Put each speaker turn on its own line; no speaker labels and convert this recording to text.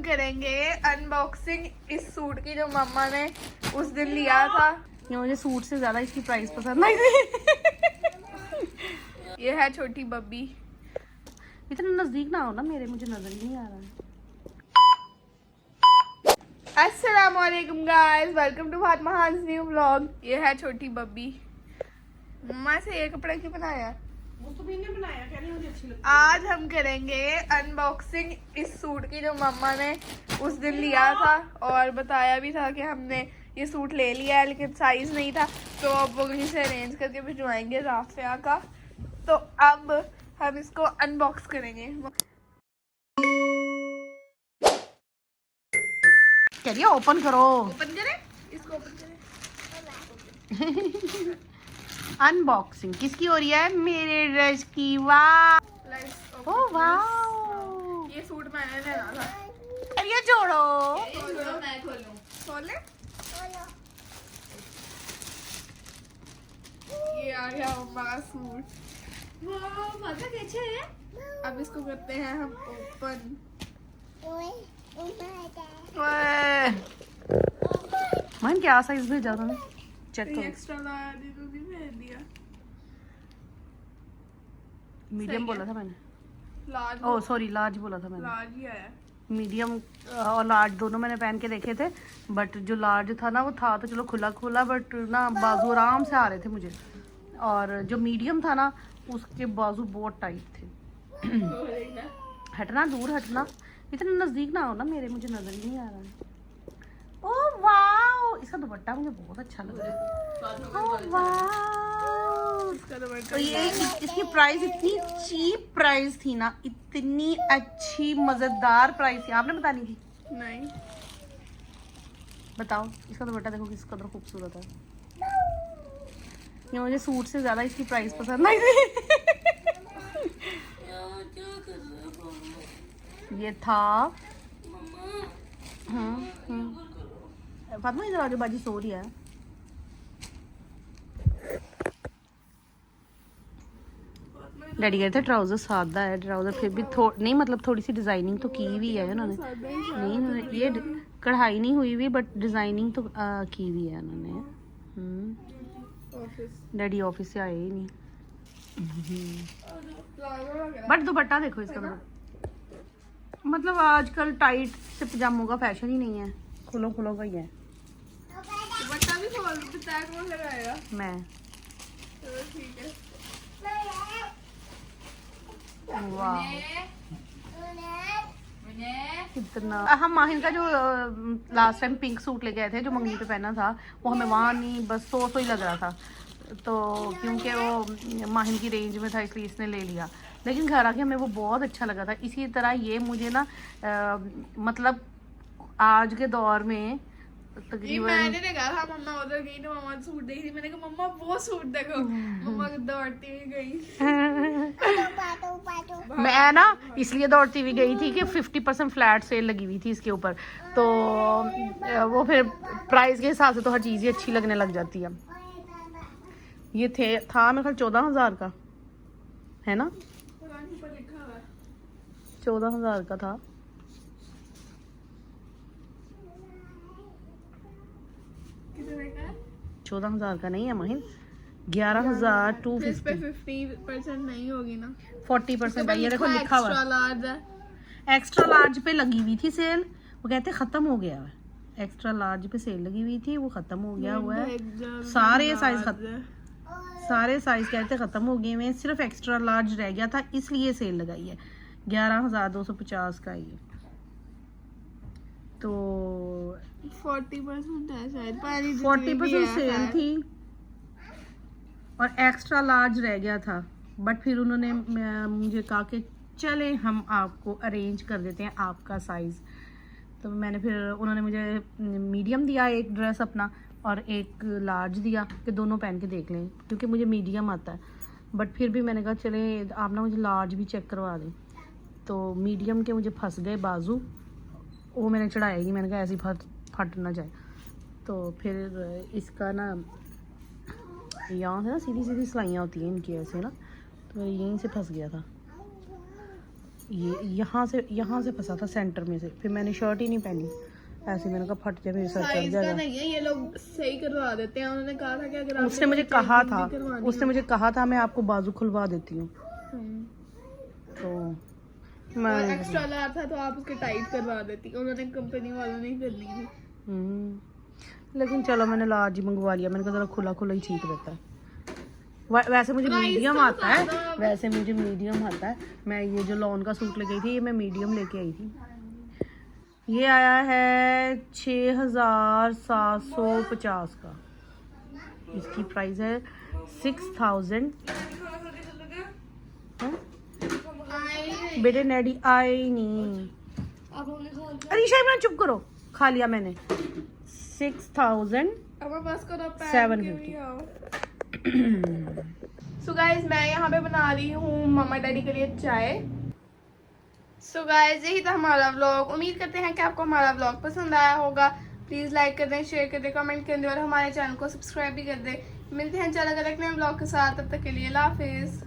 करेंगे अनबॉक्सिंग इस सूट की जो मम्मा ने उस दिन लिया था।
ये मुझे सूट से ज्यादा इसकी प्राइस पसंद आई थी।
ये है छोटी बब्बी।
इतना नजदीक ना हो ना मेरे, मुझे नजर ही नहीं आ रहा है।
अस्सलामुअलैकुम गाइस, वेलकम टू फातिमा हान्स न्यू व्लॉग। ये है छोटी बब्बी। मम्मा से ये कपड़ा क्यों बनाया?
वो तो मैंने बनाया, कह रही मुझे अच्छी लगती है।
आज हम करेंगे अनबॉक्सिंग इस सूट की जो मम्मा ने उस दिन लिया था और बताया भी था कि हमने ये सूट ले लिया है, लेकिन साइज नहीं था, तो अब वो कहीं से अरेंज करके भिजवाएंगे राफिया का। तो अब हम इसको अनबॉक्स करेंगे।
कह रही है ओपन करो।
ओपन करें इसको, ओपन करें।
अनबॉक्सिंग किसकी हो रही है? मेरे ड्रेस की। वाह, ओह वाह,
ये सूट मैंने लेना था।
ये जोड़ो।
मैं खोलूं? खोले। ये आ गया मम्मा का सूट। वाह, मजा कैसे है? अब इसको करते हैं हम ओपन।
मन क्या साइज भेजा तुमने? चेक करो।
एक्स्ट्रा लार्ज तो भी भेज दिया।
मीडियम बोला था मैंने।
लार्ज।
ओह सॉरी, लार्ज बोला था मैंने।
लार्ज ही आया।
मीडियम और लार्ज दोनों मैंने पहन के देखे थे, बट जो लार्ज था ना वो था तो चलो खुला खुला, बट ना बाजू आराम से आ रहे थे मुझे, और जो मीडियम था ना उसके बाजू बहुत टाइट थे। हटना, दूर हटना, इतना नजदीक ना हो ना मेरे, मुझे नजर ही नहीं आ रहा है। ओह वाह, इसका दुपट्टा मुझे बहुत अच्छा लग रहा है। ओह वाह, तो ये इसकी प्राइस इतनी चीप प्राइस थी ना, इतनी अच्छी मजेदार प्राइस थी। आपने बतानी थी?
नहीं।
बताओ, इसका दुपट्टा देखो किस कदर खूबसूरत है। ये मुझे सूट से ज्यादा इसकी प्राइस पसंद आई थी। ये था फातिमा, इधर आगे, बाजी सो रही है। डैडी कहते ट्राउजर सादा है, ट्राउजर फिर भी नहीं, मतलब थोड़ी सी डिजाइनिंग तो की हुई है उन्होंने। नहीं, ये कढ़ाई नहीं हुई हुई, बट डिजाइनिंग तो की हुई है उन्होंने। डैडी ऑफिस से आए ही नहीं। बट दुपट्टा देखो इसका, मतलब आजकल टाइट से पजामों का फैशन ही नहीं है, खुलो खुलो का ही है।
दुपट्टा भी खोल, तैग कौन लगाएगा?
मैं।
चलो ठीक है।
वाह, कितना। हम माहिन का जो लास्ट टाइम पिंक सूट लेके आए थे, जो मंगनी पे पहना था, वो हमें वहाँ नहीं, बस 100 ही लग रहा था, तो क्योंकि वो माहिन की रेंज में था इसलिए इसने ले लिया, लेकिन घर आके हमें वो बहुत अच्छा लगा था। इसी तरह ये मुझे ना मतलब आज के दौर में तकरीबन,
मैंने देखा था, मम्मा उधर गई तो मम्मा सूट देख रही, मैंने कहा मम्मा वो सूट देखो। मम्मा दौड़ती हुई गई।
मैं ना इसलिए दौड़ती हुई गई थी कि 50% फ्लैट सेल लगी हुई थी इसके ऊपर, तो वो फिर प्राइस के हिसाब से तो हर चीज़ ही अच्छी लगने लग जाती है। ये था मेरे ख्याल 14,000 का है ना, 14,000 का था।
कितने का?
14,000 का नहीं है महिन, 11,250।
50% नहीं होगी ना,
40% है। ये देखो लिखा हुआ
एक्स्ट्रा लार्ज है।
एक्स्ट्रा लार्ज पे लगी हुई थी सेल, वो कहते खत्म हो गया है। एक्स्ट्रा लार्ज पे सेल लगी हुई थी, वो खत्म हो गया हुआ है। सारे साइज कहते खत्म हो गए हैं, सिर्फ एक्स्ट्रा लार्ज रह गया था, इसलिए सेल लगाई है। 11,250 का ये, तो
40% है शायद,
40% सेल थी और एक्स्ट्रा लार्ज रह गया था। बट फिर उन्होंने मुझे कहा कि चले हम आपको अरेंज कर देते हैं आपका साइज़, तो मैंने फिर, उन्होंने मुझे मीडियम दिया एक ड्रेस अपना, और एक लार्ज दिया कि दोनों पहन के देख लें, क्योंकि मुझे मीडियम आता है। बट फिर भी मैंने कहा चले आप ना मुझे लार्ज भी चेक करवा दें, तो मीडियम के मुझे फंस गए बाजू, वो मैंने चढ़ाया ही, मैंने कहा ऐसी फट ना जाए। तो फिर इसका ना यहाँ से ना सीधी सीधी सिलाइयाँ होती हैं इनकी ऐसे ना, तो यहीं से फंस गया था। ये यहाँ से फंसा था सेंटर में से, फिर मैंने शर्ट ही नहीं पहनी, ऐसे मैंने कहा फट जाए मेरे सर चढ़
साइज का
जाएगा।
नहीं है, ये लोग सही करवा देते हैं। उन्होंने कहा था कि अगर आप
उसने मुझे कहा था मैं आपको बाजू खुलवा देती हूँ, तो मैं
एक्स्ट्रा लार्ज था तो आप उसके टाइट करवा देती। उन्होंने कंपनी वालों ने ही करनी थी।
लेकिन चलो मैंने लार्ज ही मंगवा लिया, मैंने कहा जरा खुला खुला ही ठीक रहता है। वैसे मुझे मीडियम आता है, वैसे मुझे मीडियम आता है। मैं ये जो लॉन का सूट ले गई थी, ये मैं मीडियम लेके आई थी। ये आया है 6750 का, इसकी प्राइस है 6000। बेटे नैडी आई नहीं, अरे शायद चुप करो, खा लिया मैंने। 6750।
सो गाइज मैं यहाँ पे बना रही हूँ मम्मा डैडी के लिए चाय। सो गाइज यही था हमारा व्लॉग। उम्मीद करते हैं कि आपको हमारा व्लॉग पसंद आया होगा। प्लीज लाइक कर दें, शेयर कर दें, कमेंट कर दें और हमारे चैनल को सब्सक्राइब भी कर दें। मिलते हैं चल अगर एक नए व्लॉग के साथ, तब तक के लिए अल्लाह हाफिज।